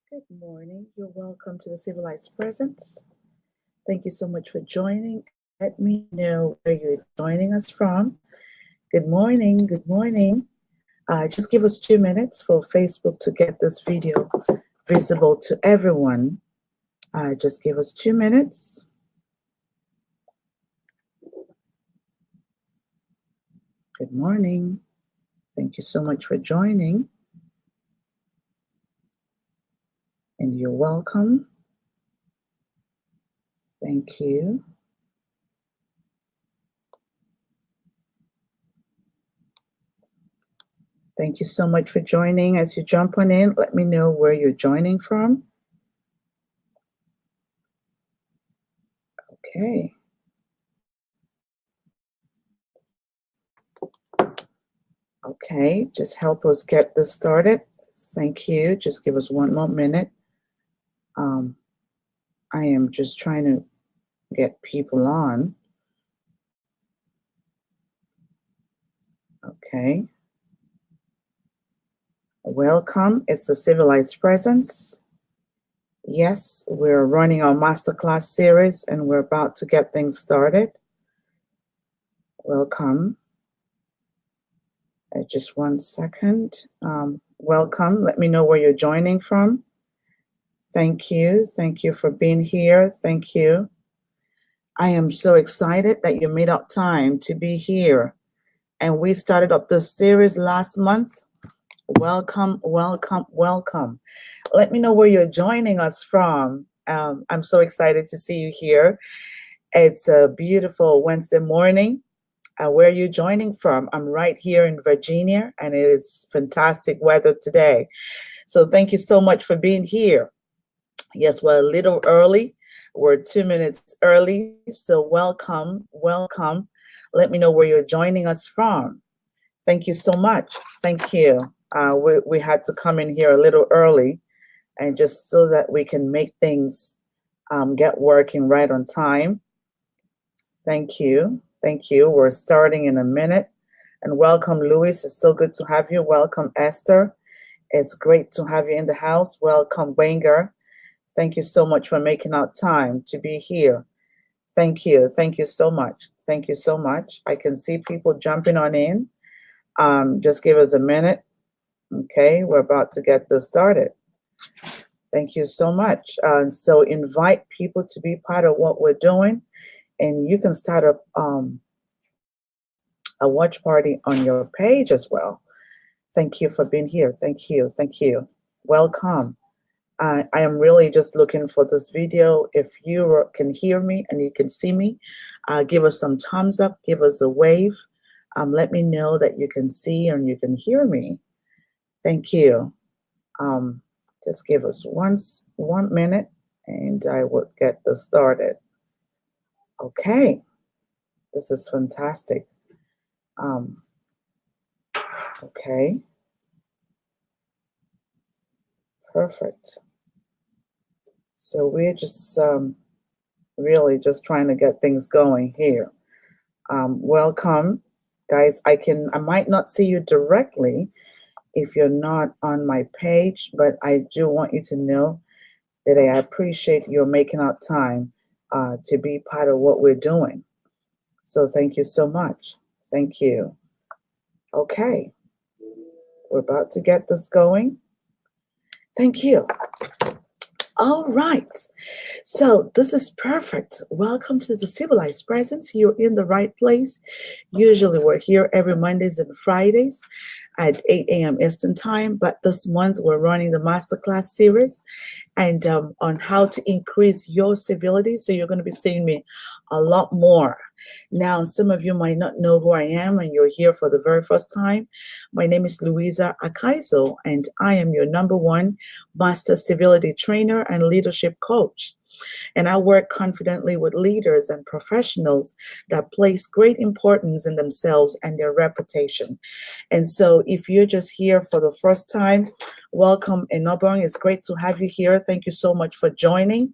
Good morning. You're welcome to the Civilized Presence. Thank you so much for joining. Let me know where you're joining us from. Good morning. Good morning. Just give us 2 minutes for Facebook to get this video visible to everyone. Just give us 2 minutes. Good morning. Thank you so much for joining. And you're welcome. Thank you. Thank you so much for joining. As you jump on in, let me know where you're joining from. Okay. Okay, just help us get this started. Thank you. Just give us one more minute. I am just trying to get people on. Okay. Welcome. It's the Civilized Presence. Yes, we're running our masterclass series and we're about to get things started. Welcome. Just 1 second. Welcome. Let me know where you're joining from. Thank you. Thank you for being here. Thank you. I am so excited that you made up time to be here. And we started up this series last month. Welcome, welcome, welcome. Let me know where you're joining us from. I'm so excited to see you here. It's a beautiful Wednesday morning. Where are you joining from? I'm right here in Virginia, and it is fantastic weather today. So thank you so much for being here. Yes, we're a little early. We're 2 minutes early. So welcome, welcome. Let me know where you're joining us from. Thank you so much. Thank you. We had to come in here a little early, and just so that we can make things get working right on time. Thank you. Thank you. We're starting in a minute. And welcome, Louis. It's so good to have you. Welcome, Esther. It's great to have you in the house. Welcome, Wenger. Thank you so much for making out time to be here. Thank you. Thank you so much. Thank you so much. I can see people jumping on in. Just give us a minute. Okay, we're about to get this started. Thank you so much. So invite people to be part of what we're doing, and you can start a watch party on your page as well. Thank you for being here. Thank you. Thank you. Welcome. I am really just looking for this video. If you can hear me and you can see me, give us some thumbs up, give us a wave. Let me know that you can see and you can hear me. Thank you. Just give us 1 minute and I will get this started. Okay. This is fantastic. Okay. Perfect. So we're just really just trying to get things going here. Welcome, guys. I might not see you directly if you're not on my page, but I do want you to know that I appreciate your making out time to be part of what we're doing. So thank you so much. Thank you. Okay. We're about to get this going. Thank you. All right. So this is perfect. Welcome to the Civilized Presence. You're in the right place. Usually we're here every Mondays and Fridays at 8 a.m. Eastern Time, but this month we're running the Masterclass series and on how to increase your civility. So you're going to be seeing me a lot more. Now, some of you might not know who I am and you're here for the very first time. My name is Louisa Akaiso, and I am your #1 Master Civility Trainer and Leadership Coach. And I work confidently with leaders and professionals that place great importance in themselves and their reputation. And so if you're just here for the first time, welcome, Enobong. It's great to have you here. Thank you so much for joining.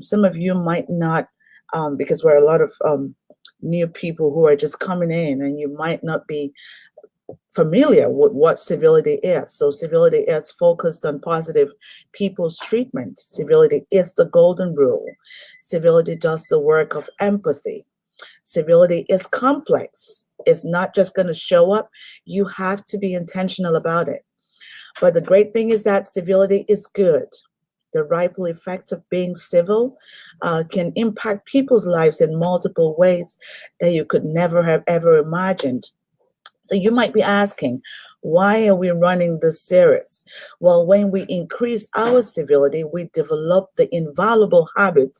Some of you might not, because we're a lot of new people who are just coming in, and you might not be familiar with what civility is. So civility is focused on positive people's treatment. Civility is the golden rule. Civility does the work of empathy. Civility is complex. It's not just going to show up. You have to be intentional about it. But the great thing is that civility is good. The ripple effect of being civil can impact people's lives in multiple ways that you could never have ever imagined. So you might be asking, why are we running this series? Well, when we increase our civility, we develop the invaluable habit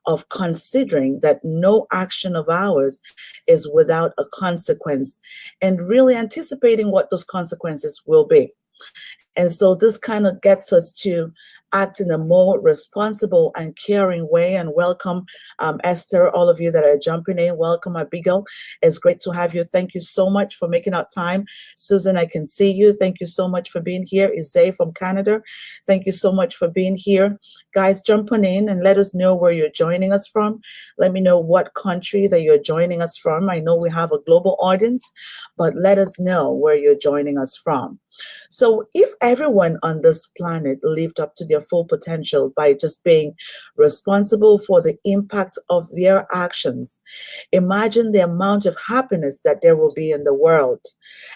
of considering that no action of ours is without a consequence and really anticipating what those consequences will be. And so this kind of gets us to act in a more responsible and caring way. And welcome, Esther, all of you that are jumping in. Welcome, Abigail. It's great to have you. Thank you so much for making out time. Susan, I can see you. Thank you so much for being here. Izay from Canada. Thank you so much for being here. Guys, jump on in and let us know where you're joining us from. Let me know what country that you're joining us from. I know we have a global audience, but let us know where you're joining us from. So if everyone on this planet lived up to their full potential by just being responsible for the impact of their actions, imagine the amount of happiness that there will be in the world,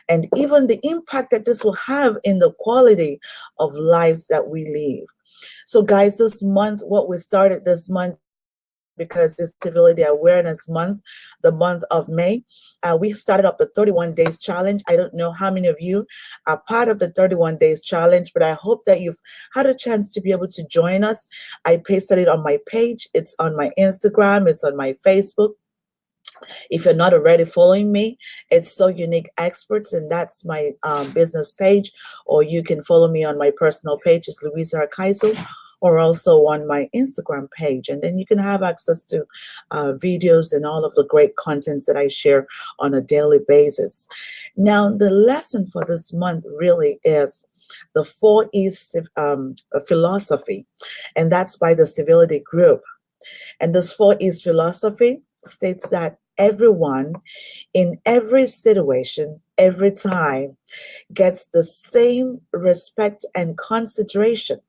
and even the impact that this will have in the quality of lives that we live. So guys, this month, what we started this month, because this Civility Awareness Month, the month of May, we started up the 31 Days Challenge. I don't know how many of you are part of the 31 Days Challenge, but I hope that you've had a chance to be able to join us. I pasted it on my page. It's on my Instagram. It's on my Facebook. If you're not already following me, it's So Unique Experts, and that's my business page. Or you can follow me on my personal page. It's Louisa Akaiso, or also on my Instagram page. And then you can have access to videos and all of the great contents that I share on a daily basis. Now, the lesson for this month really is the 4E's philosophy, and that's by the Civility Group. And this 4E's philosophy states that everyone in every situation, every time, gets the same respect and consideration.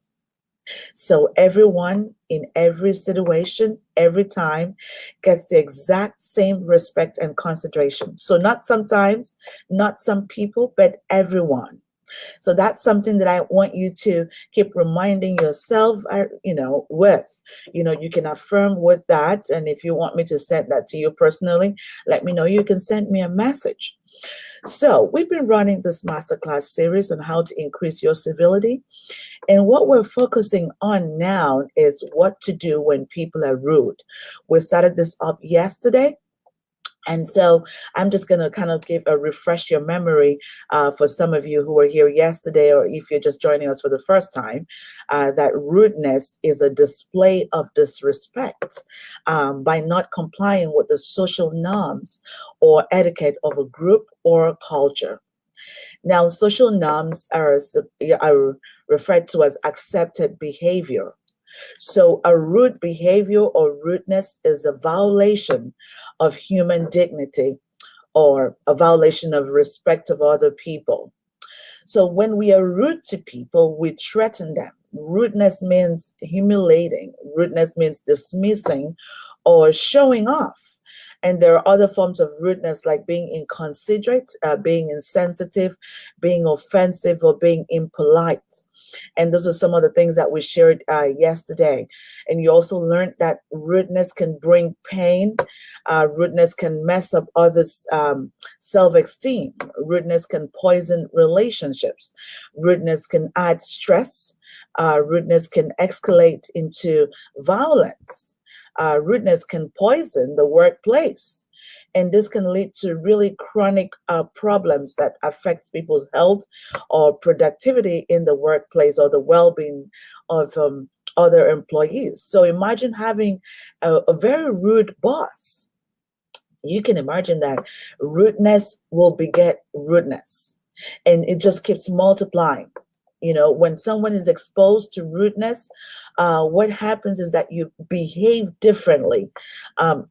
So everyone in every situation, every time, gets the exact same respect and consideration. So not sometimes, not some people, but everyone. So that's something that I want you to keep reminding yourself, with. You can affirm with that. And if you want me to send that to you personally, let me know. You can send me a message. So we've been running this masterclass series on how to increase your civility. And what we're focusing on now is what to do when people are rude. We started this up yesterday. And so I'm just going to kind of refresh your memory for some of you who were here yesterday, or if you're just joining us for the first time, that rudeness is a display of disrespect by not complying with the social norms or etiquette of a group or a culture. Now, social norms are referred to as accepted behavior. So a rude behavior or rudeness is a violation of human dignity or a violation of respect of other people. So when we are rude to people, we threaten them. Rudeness means humiliating. Rudeness means dismissing or showing off. And there are other forms of rudeness, like being inconsiderate, being insensitive, being offensive, or being impolite. And those are some of the things that we shared yesterday. And you also learned that rudeness can bring pain. Rudeness can mess up others' self-esteem. Rudeness can poison relationships. Rudeness can add stress. Rudeness can escalate into violence. Rudeness can poison the workplace. And this can lead to really chronic problems that affect people's health or productivity in the workplace or the well-being of other employees. So imagine having a very rude boss. You can imagine that rudeness will beget rudeness, and it just keeps multiplying. When someone is exposed to rudeness, what happens is that you behave differently.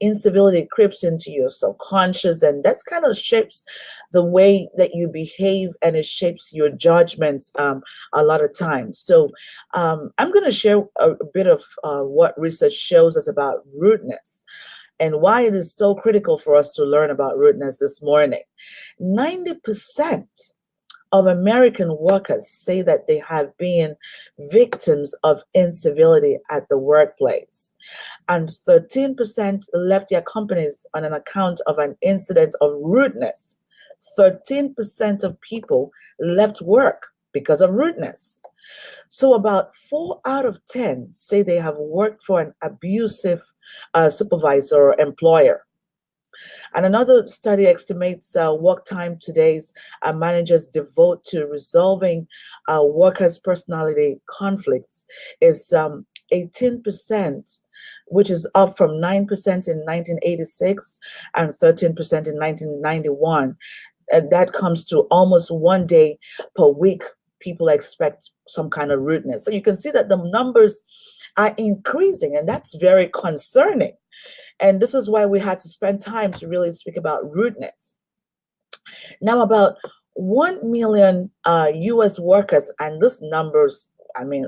Incivility creeps into your subconscious, and that's kind of shapes the way that you behave, and it shapes your judgments a lot of times. So I'm going to share a bit of what research shows us about rudeness and why it is so critical for us to learn about rudeness this morning. 90% of American workers say that they have been victims of incivility at the workplace, and 13% left their companies on an account of an incident of rudeness. 13% of people left work because of rudeness. So about 4 out of 10 say they have worked for an abusive supervisor or employer. And another study estimates work time today's managers devote to resolving workers' personality conflicts is 18%, which is up from 9% in 1986 and 13% in 1991. And that comes to almost 1 day per week. People expect some kind of rudeness. So you can see that the numbers are increasing, and that's very concerning. And this is why we had to spend time to really speak about rudeness. Now, about 1 million US workers, and this numbers,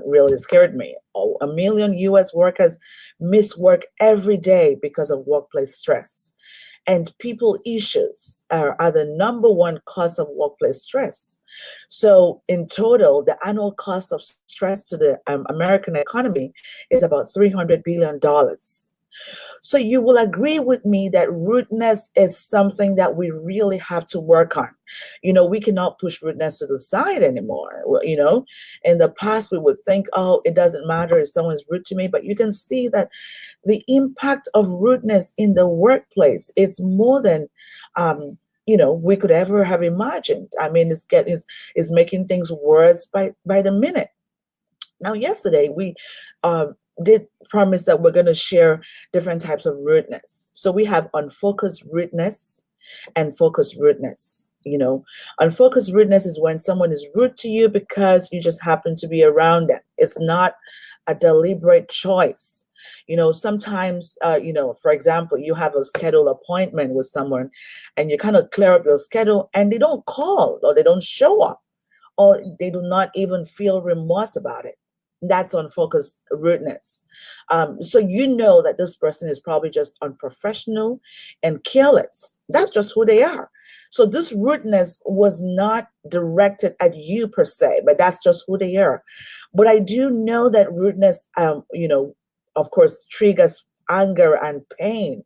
really scared me. 1 million US workers miss work every day because of workplace stress. And people issues are the number one cause of workplace stress. So in total, the annual cost of stress to the American economy is about $300 billion. So you will agree with me that rudeness is something that we really have to work on. We cannot push rudeness to the side anymore. In the past, we would think, oh, it doesn't matter if someone's rude to me, but you can see that the impact of rudeness in the workplace, it's more than, we could ever have imagined. It's making things worse by the minute. Now, yesterday, we did promise that we're going to share different types of rudeness. So we have unfocused rudeness and focused rudeness. Unfocused rudeness is when someone is rude to you because you just happen to be around them. It's not a deliberate choice. Sometimes, for example, you have a scheduled appointment with someone and you kind of clear up your schedule and they don't call or they don't show up or they do not even feel remorse about it. That's unfocused rudeness. So that this person is probably just unprofessional and careless. That's just who they are. So this rudeness was not directed at you per se, but that's just who they are. But I do know that rudeness, of course, triggers anger and pain.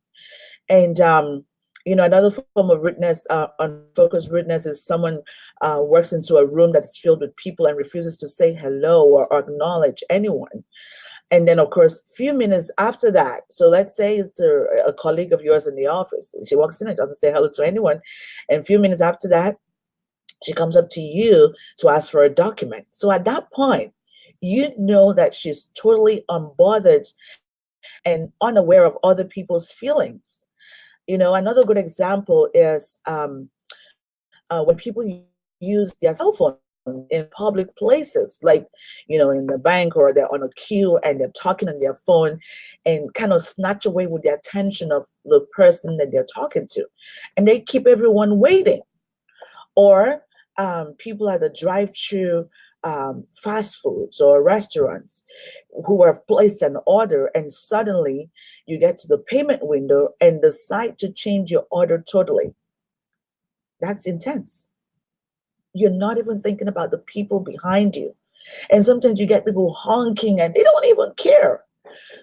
And another form of rudeness, unfocused rudeness, is someone works into a room that's filled with people and refuses to say hello or acknowledge anyone. And then, of course, a few minutes after that, so let's say it's a colleague of yours in the office. She walks in and doesn't say hello to anyone. And a few minutes after that, she comes up to you to ask for a document. So at that point, you know that she's totally unbothered and unaware of other people's feelings. Another good example is when people use their cell phone in public places, like, in the bank, or they're on a queue and they're talking on their phone and kind of snatch away with the attention of the person that they're talking to. And they keep everyone waiting. Or people at the drive-through fast foods or restaurants who have placed an order, and suddenly you get to the payment window and decide to change your order totally. That's intense. You're not even thinking about the people behind you. And sometimes you get people honking and they don't even care.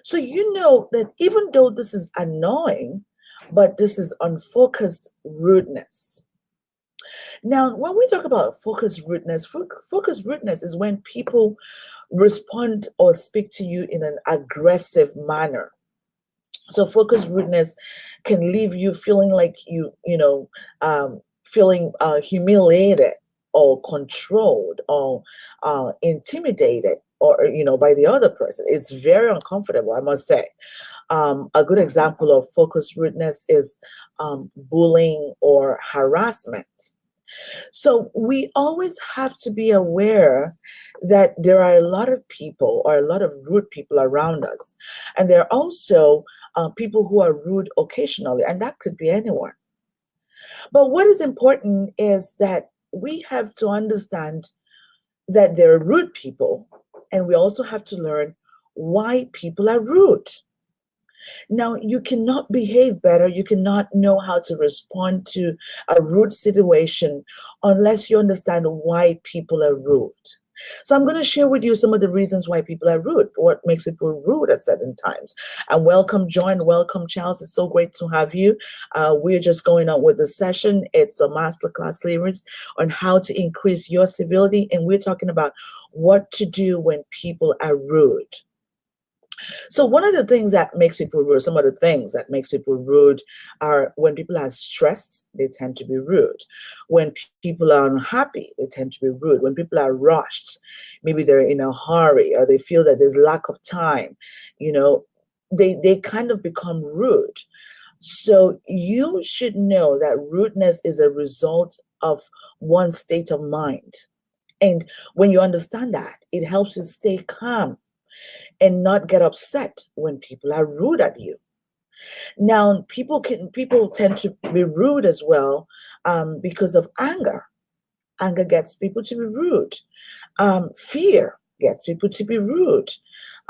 So that even though this is annoying, but this is unfocused rudeness. Now, when we talk about focused rudeness is when people respond or speak to you in an aggressive manner. So focused rudeness can leave you feeling like feeling humiliated or controlled or intimidated or by the other person. It's very uncomfortable, I must say. A good example of focused rudeness is bullying or harassment. So we always have to be aware that there are a lot of people or a lot of rude people around us. And there are also people who are rude occasionally, and that could be anyone. But what is important is that we have to understand that there are rude people, and we also have to learn why people are rude. Now, you cannot behave better, you cannot know how to respond to a rude situation unless you understand why people are rude. So, I'm going to share with you some of the reasons why people are rude, what makes people rude at certain times. And welcome, John. Welcome, Charles. It's so great to have you. We're just going on with the session. It's a masterclass series on how to increase your civility. And we're talking about what to do when people are rude. So one of the things that makes people rude, some of the things that makes people rude are when people are stressed, they tend to be rude. When people are unhappy, they tend to be rude. When people are rushed, maybe they're in a hurry or they feel that there's lack of time, you know, they kind of become rude. So you should know that rudeness is a result of one state of mind. And when you understand that, it helps you stay calm and not get upset when people are rude at you. Now, people tend to be rude as well because of anger. Anger gets people to be rude. Fear gets people to be rude.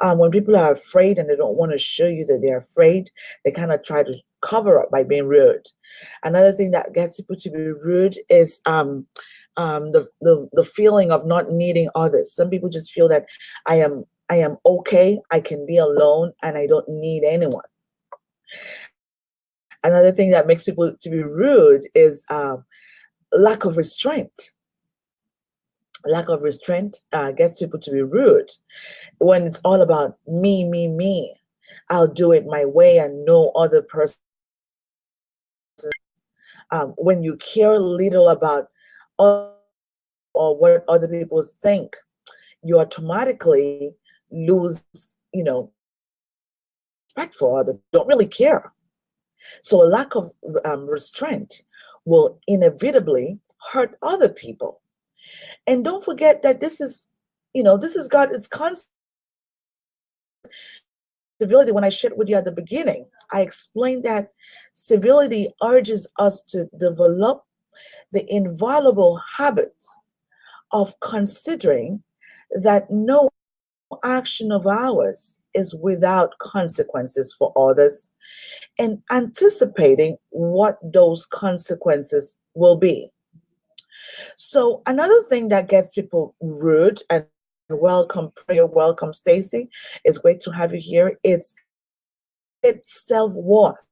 When people are afraid and they don't want to show you that they're afraid, they kind of try to cover up by being rude. Another thing that gets people to be rude is the feeling of not needing others. Some people just feel that I am okay, I can be alone, and I don't need anyone. Another thing that makes people to be rude is lack of restraint. Lack of restraint gets people to be rude when it's all about me, me, me. I'll do it my way and no other person. When you care little about or what other people think, you automatically lose, respect for others. Don't really care. So a lack of restraint will inevitably hurt other people. And don't forget that this is God's constant civility. When I shared with you at the beginning, I explained that civility urges us to develop the inviolable habit of considering that no action of ours is without consequences for others and anticipating what those consequences will be. So another thing that gets people rude, and welcome prayer, welcome Stacy. It's great to have you here. It's self-worth.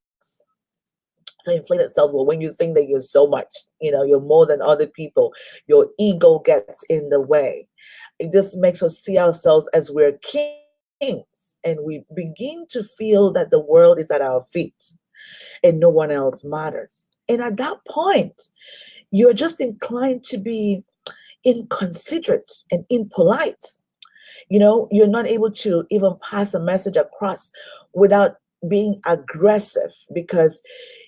So inflated self-worth, when you think that you're so much, you're more than other people, your ego gets in the way. This makes us see ourselves as we're kings, and we begin to feel that the world is at our feet and no one else matters. And at that point, you're just inclined to be inconsiderate and impolite. You're not able to even pass a message across without being aggressive because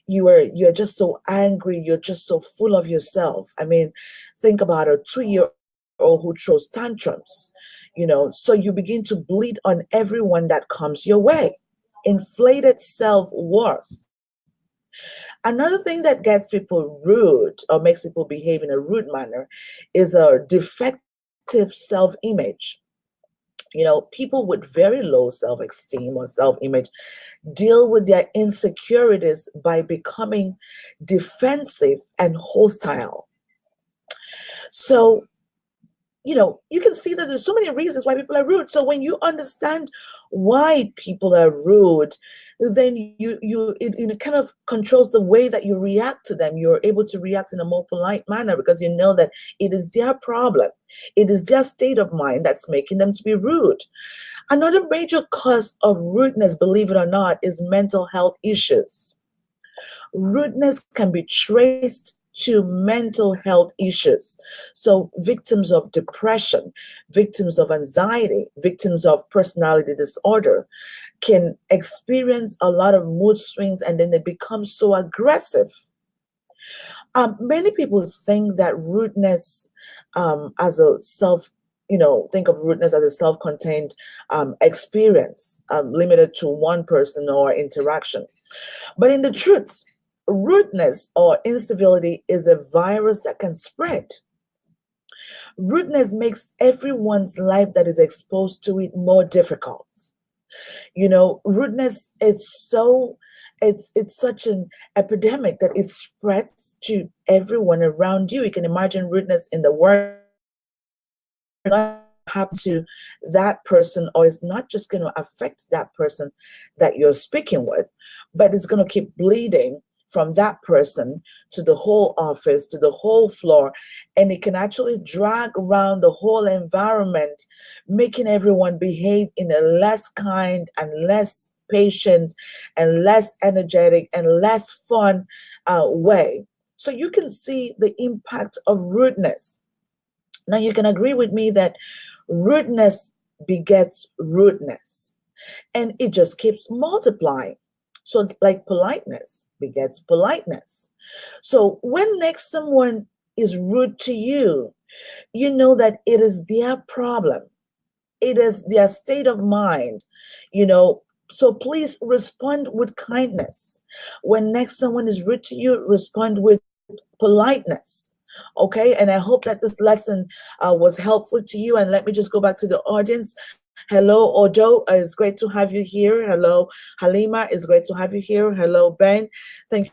you're just so angry, you're just so full of yourself. I mean, think about a 2-year-old who throws tantrums, so you begin to bleed on everyone that comes your way. Inflated self-worth. Another thing that gets people rude or makes people behave in a rude manner is a defective self-image. People with very low self-esteem or self-image deal with their insecurities by becoming defensive and hostile. So, you can see that there's so many reasons why people are rude. So when you understand why people are rude, then it kind of controls the way that you react to them. You're able to react in a more polite manner because you know that it is their problem. It is their state of mind that's making them to be rude. Another major cause of rudeness, believe it or not, is mental health issues. Rudeness can be traced to mental health issues. So victims of depression, victims of anxiety, victims of personality disorder can experience a lot of mood swings and then they become so aggressive. Many people think that rudeness, as a self, think of rudeness as a self-contained experience, limited to one person or interaction. But in the truth, rudeness or incivility is a virus that can spread. Rudeness makes everyone's life that is exposed to it more difficult. Rudeness is it's such an epidemic that it spreads to everyone around you. You can imagine rudeness in the work, not happen to that person, or it's not just going to affect that person that you're speaking with, but it's going to keep bleeding from that person to the whole office, to the whole floor, and it can actually drag around the whole environment, making everyone behave in a less kind and less patient and less energetic and less fun way. So you can see the impact of rudeness. Now, you can agree with me that rudeness begets rudeness, and it just keeps multiplying. So, like politeness begets politeness. So, when next someone is rude to you, you know that it is their problem, it is their state of mind, you know. So, please respond with kindness. When next someone is rude to you, respond with politeness. Okay, and I hope that this lesson was helpful to you. And let me just go back to the audience. Hello, Odo, it's great to have you here. Hello, Halima, it's great to have you here. Hello, Ben. Thank